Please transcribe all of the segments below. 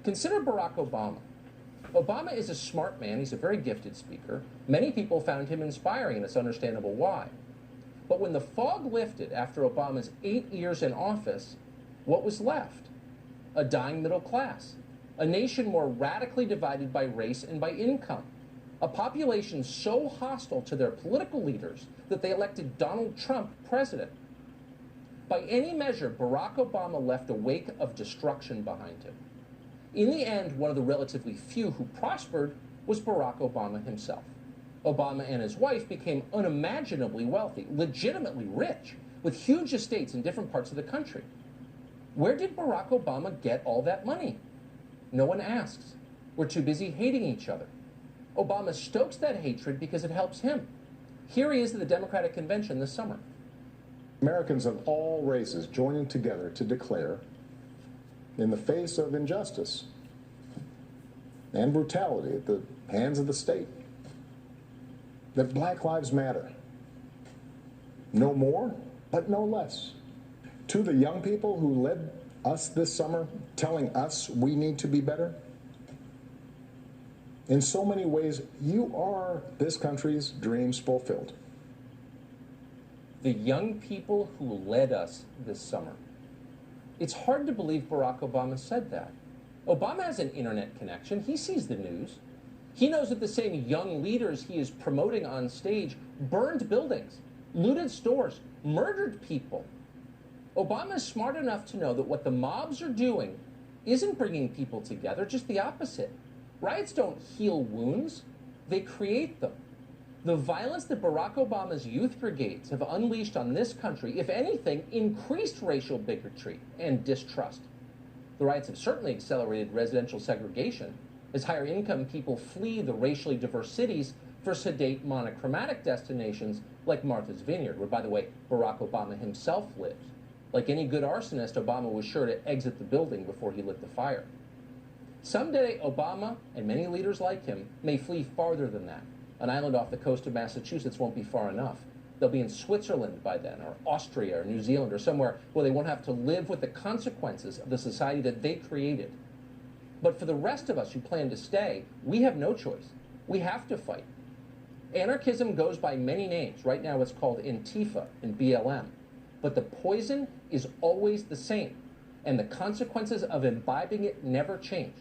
Consider Barack Obama. Obama is a smart man. He's a very gifted speaker. Many people found him inspiring, and it's understandable why. But when the fog lifted after Obama's 8 years in office, what was left? A dying middle class, a nation more radically divided by race and by income, a population so hostile to their political leaders that they elected Donald Trump president. By any measure, Barack Obama left a wake of destruction behind him. In the end, one of the relatively few who prospered was Barack Obama himself. Obama and his wife became unimaginably wealthy, legitimately rich, with huge estates in different parts of the country. Where did Barack Obama get all that money? No one asks. We're too busy hating each other. Obama stokes that hatred because it helps him. Here he is at the Democratic Convention this summer. Americans of all races joining together to declare, in the face of injustice and brutality at the hands of the state, that Black Lives Matter. No more, but no less. To the young people who led us this summer, telling us we need to be better, in so many ways, you are this country's dreams fulfilled. The young people who led us this summer. It's hard to believe Barack Obama said that. Obama has an internet connection. He sees the news. He knows that the same young leaders he is promoting on stage burned buildings, looted stores, murdered people. Obama is smart enough to know that what the mobs are doing isn't bringing people together, just the opposite. Riots don't heal wounds, they create them. The violence that Barack Obama's youth brigades have unleashed on this country, if anything, increased racial bigotry and distrust. The riots have certainly accelerated residential segregation, as higher income people flee the racially diverse cities for sedate monochromatic destinations like Martha's Vineyard, where, by the way, Barack Obama himself lives. Like any good arsonist, Obama was sure to exit the building before he lit the fire. Someday, Obama and many leaders like him may flee farther than that. An island off the coast of Massachusetts won't be far enough. They'll be in Switzerland by then, or Austria, or New Zealand, or somewhere where they won't have to live with the consequences of the society that they created. But for the rest of us who plan to stay, we have no choice. We have to fight. Anarchism goes by many names. Right now it's called Antifa and BLM. But the poison is always the same, and the consequences of imbibing it never change.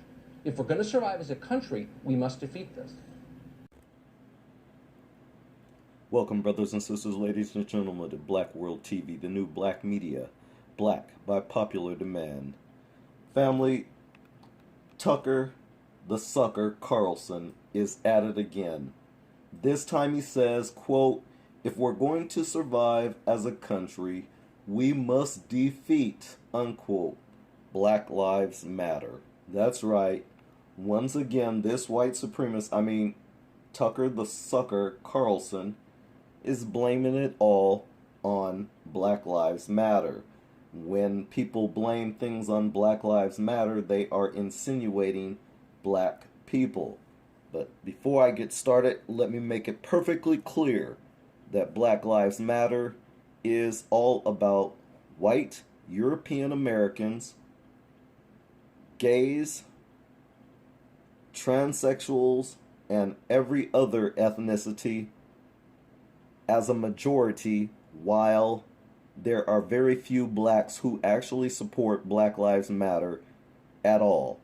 If we're going to survive as a country, we must defeat this. Welcome, brothers and sisters, ladies and gentlemen, to Black World TV, the new black media, black by popular demand. Family, Tucker, the sucker, Carlson, is at it again. This time he says, quote, "If we're going to survive as a country, we must defeat," unquote, Black Lives Matter. That's right. Once again, this white supremacist, Tucker the sucker, Carlson, is blaming it all on Black Lives Matter. When people blame things on Black Lives Matter, they are insinuating black people. But before I get started, let me make it perfectly clear that Black Lives Matter is all about white European Americans, gays, transsexuals, and every other ethnicity as a majority, while there are very few blacks who actually support Black Lives Matter at all.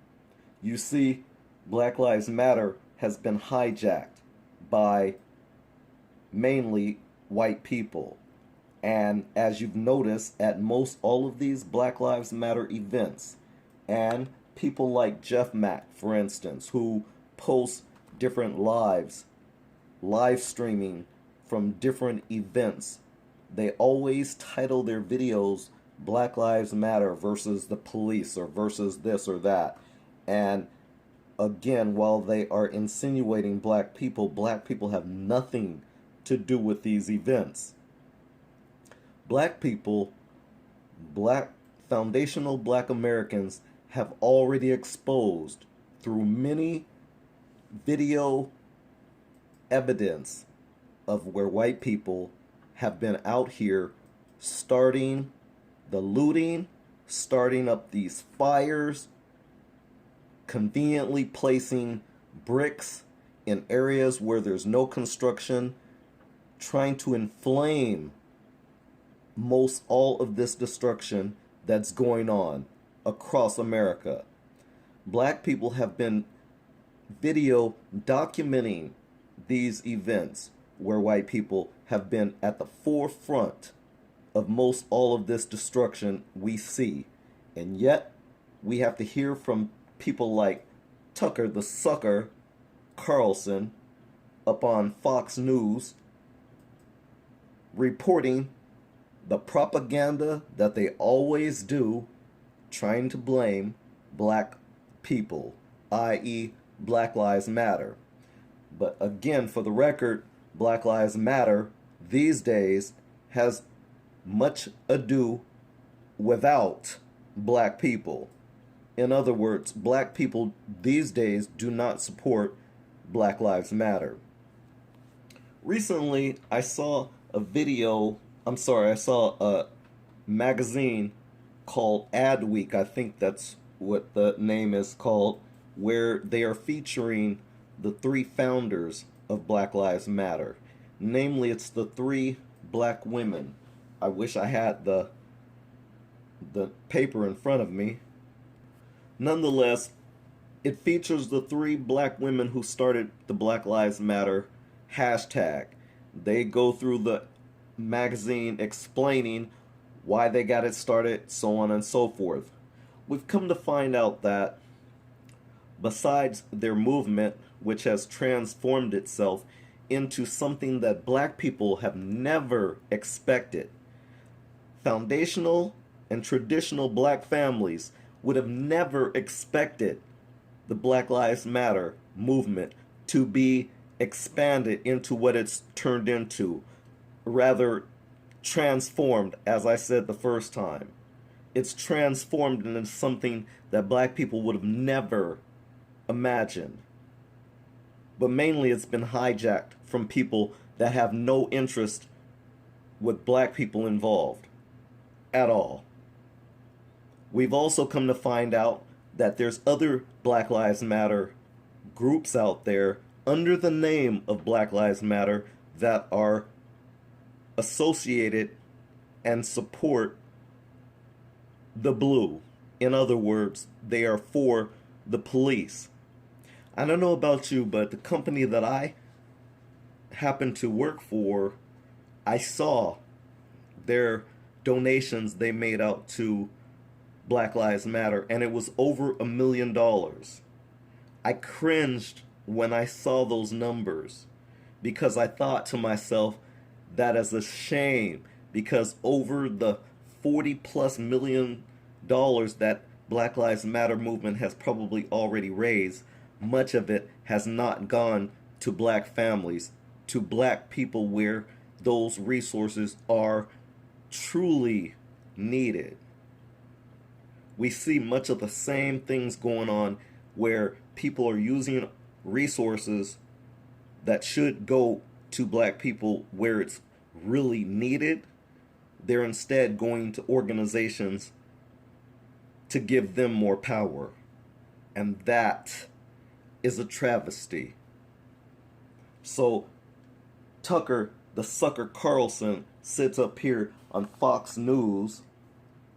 You see, Black Lives Matter has been hijacked by mainly white people. And as you've noticed at most all of these Black Lives Matter events, and people like Jeff Mack, for instance, who posts different live streaming from different events, they always title their videos Black Lives Matter versus the police or versus this or that. And again, while they are insinuating black people have nothing to do with these events. Black people, foundational black Americans, have already exposed through many video evidence of where white people have been out here starting the looting, starting up these fires, conveniently placing bricks in areas where there's no construction, trying to inflame most all of this destruction that's going on across America. Black people have been video documenting these events where white people have been at the forefront of most all of this destruction we see. And yet, we have to hear from people like Tucker the Sucker Carlson up on Fox News reporting the propaganda that they always do, trying to blame black people, i.e., Black Lives Matter. But again, for the record, Black Lives Matter these days has much ado without black people. In other words, black people these days do not support Black Lives Matter. Recently, I saw a magazine called Adweek, I think that's what the name is called, where they are featuring the three founders of Black Lives Matter. Namely, it's the three black women. I wish I had the paper in front of me. Nonetheless, it features the three black women who started the Black Lives Matter hashtag. They go through the magazine explaining why they got it started, so on and so forth. We've come to find out that besides their movement, which has transformed itself into something that black people have never expected, foundational and traditional black families would have never expected the Black Lives Matter movement to be expanded into what it's turned into, rather transformed, as I said the first time. It's transformed into something that black people would have never imagined. But mainly it's been hijacked from people that have no interest with black people involved at all. We've also come to find out that there's other Black Lives Matter groups out there under the name of Black Lives Matter that are associated and support the blue. In other words, they are for the police. I don't know about you, but the company that I happen to work for, I saw their donations they made out to Black Lives Matter, and it was over $1 million. I cringed when I saw those numbers because I thought to myself, that is a shame, because over the $40+ million that Black Lives Matter movement has probably already raised, much of it has not gone to black families, to black people where those resources are truly needed. We see much of the same things going on where people are using resources that should go to black people where it's really needed. They're instead going to organizations to give them more power. And that is a travesty. So Tucker, the sucker Carlson, sits up here on Fox News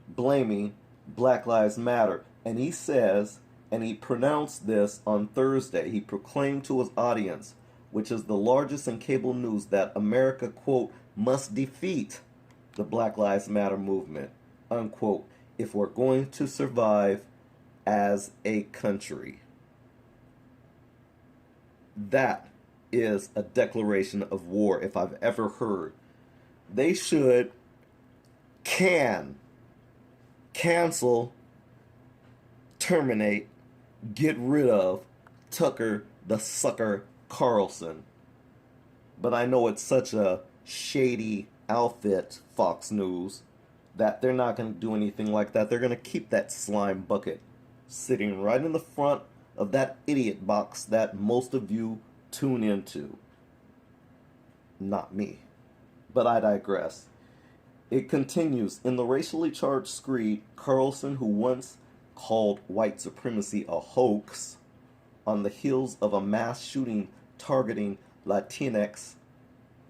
blaming Black Lives Matter. And he says, and he pronounced this on Thursday, he proclaimed to his audience, which is the largest in cable news, that America, quote, must defeat the Black Lives Matter movement, unquote, if we're going to survive as a country. That is a declaration of war if I've ever heard. They should cancel, terminate, get rid of Tucker the Sucker Carlson. But I know it's such a shady outfit, Fox News, that they're not going to do anything like that. They're going to keep that slime bucket sitting right in the front of that idiot box that most of you tune into. Not me. But I digress. It continues. In the racially charged screed, Carlson, who once called white supremacy a hoax on the heels of a mass shooting targeting Latinx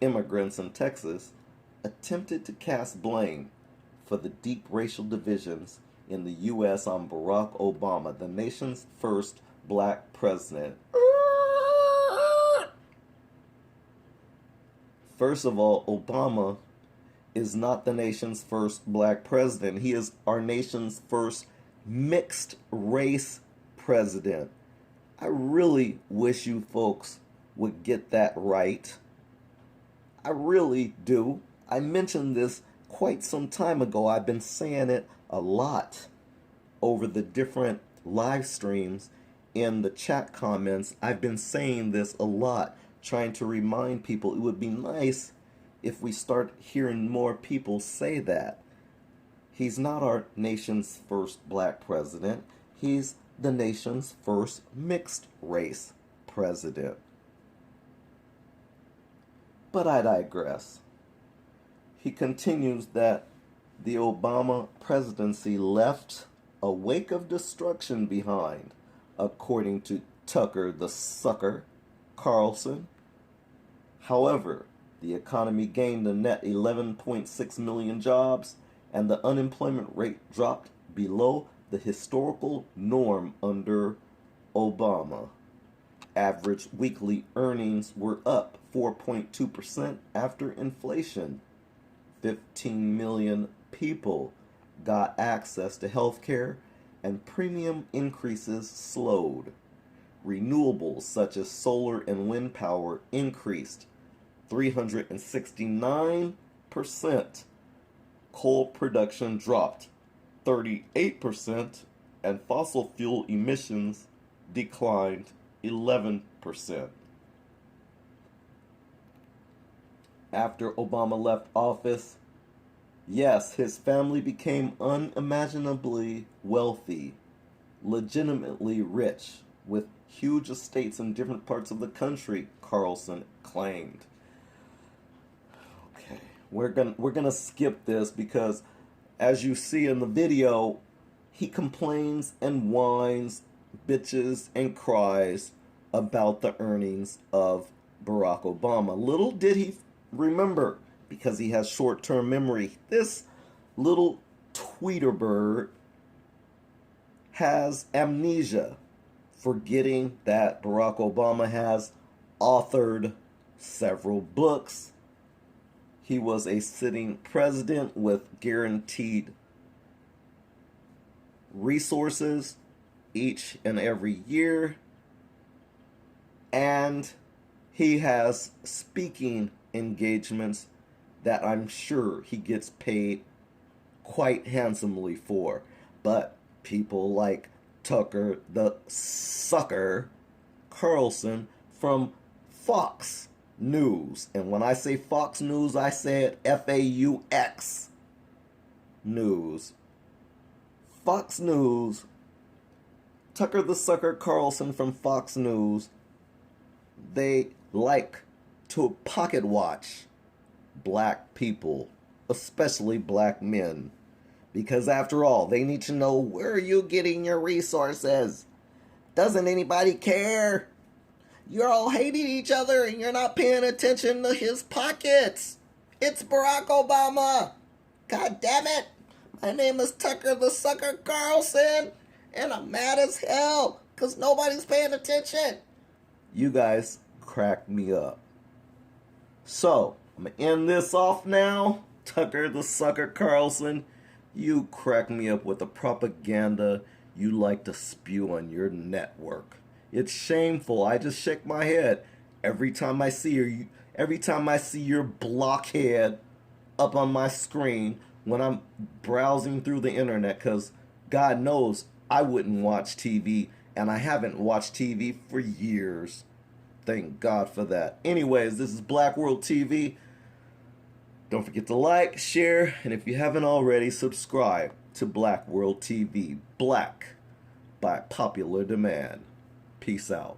immigrants in Texas, attempted to cast blame for the deep racial divisions in the U.S. on Barack Obama, the nation's first black president. First of all, Obama is not the nation's first black president. He is our nation's first mixed race president. I really wish you folks would get that right. I really do. I mentioned this quite some time ago. I've been saying it a lot over the different live streams in the chat comments. I've been saying this a lot, trying to remind people it would be nice if we start hearing more people say that. He's not our nation's first black president. He's the nation's first mixed race president. But I digress. He continues that the Obama presidency left a wake of destruction behind, according to Tucker the Sucker Carlson. However, the economy gained a net 11.6 million jobs, and the unemployment rate dropped below the historical norm under Obama. Average weekly earnings were up 4.2% after inflation. 15 million people got access to health care, and premium increases slowed. Renewables such as solar and wind power increased 369%. Coal production dropped 38%, and fossil fuel emissions declined 11%. After Obama left office, yes, his family became unimaginably wealthy, legitimately rich, with huge estates in different parts of the country, Carlson claimed. Okay, we're gonna skip this because, as you see in the video, he complains and whines, bitches and cries about the earnings of Barack Obama. Little did he remember, because he has short-term memory, this little tweeter bird has amnesia, forgetting that Barack Obama has authored several books. He was a sitting president with guaranteed resources each and every year, and he has speaking engagements that I'm sure he gets paid quite handsomely for. But people like Tucker the Sucker Carlson from Fox News, and when I say Fox News, I say it F-A-U-X News. Fox News, Tucker the Sucker Carlson from Fox News, they like to pocket watch black people, especially black men, because after all, they need to know, where are you getting your resources? Doesn't anybody care? You're all hating each other and you're not paying attention to his pockets. It's Barack Obama. God damn it. My name is Tucker the Sucker Carlson, and I'm mad as hell because nobody's paying attention. You guys crack me up. So, I'm going to end this off now. Tucker the Sucker Carlson, you crack me up with the propaganda you like to spew on your network. It's shameful. I just shake my head every time I see your blockhead up on my screen when I'm browsing through the internet, because God knows I wouldn't watch TV, and I haven't watched TV for years. Thank God for that. Anyways, this is Black World TV. Don't forget to like, share, and if you haven't already, subscribe to Black World TV. Black by popular demand. Peace out.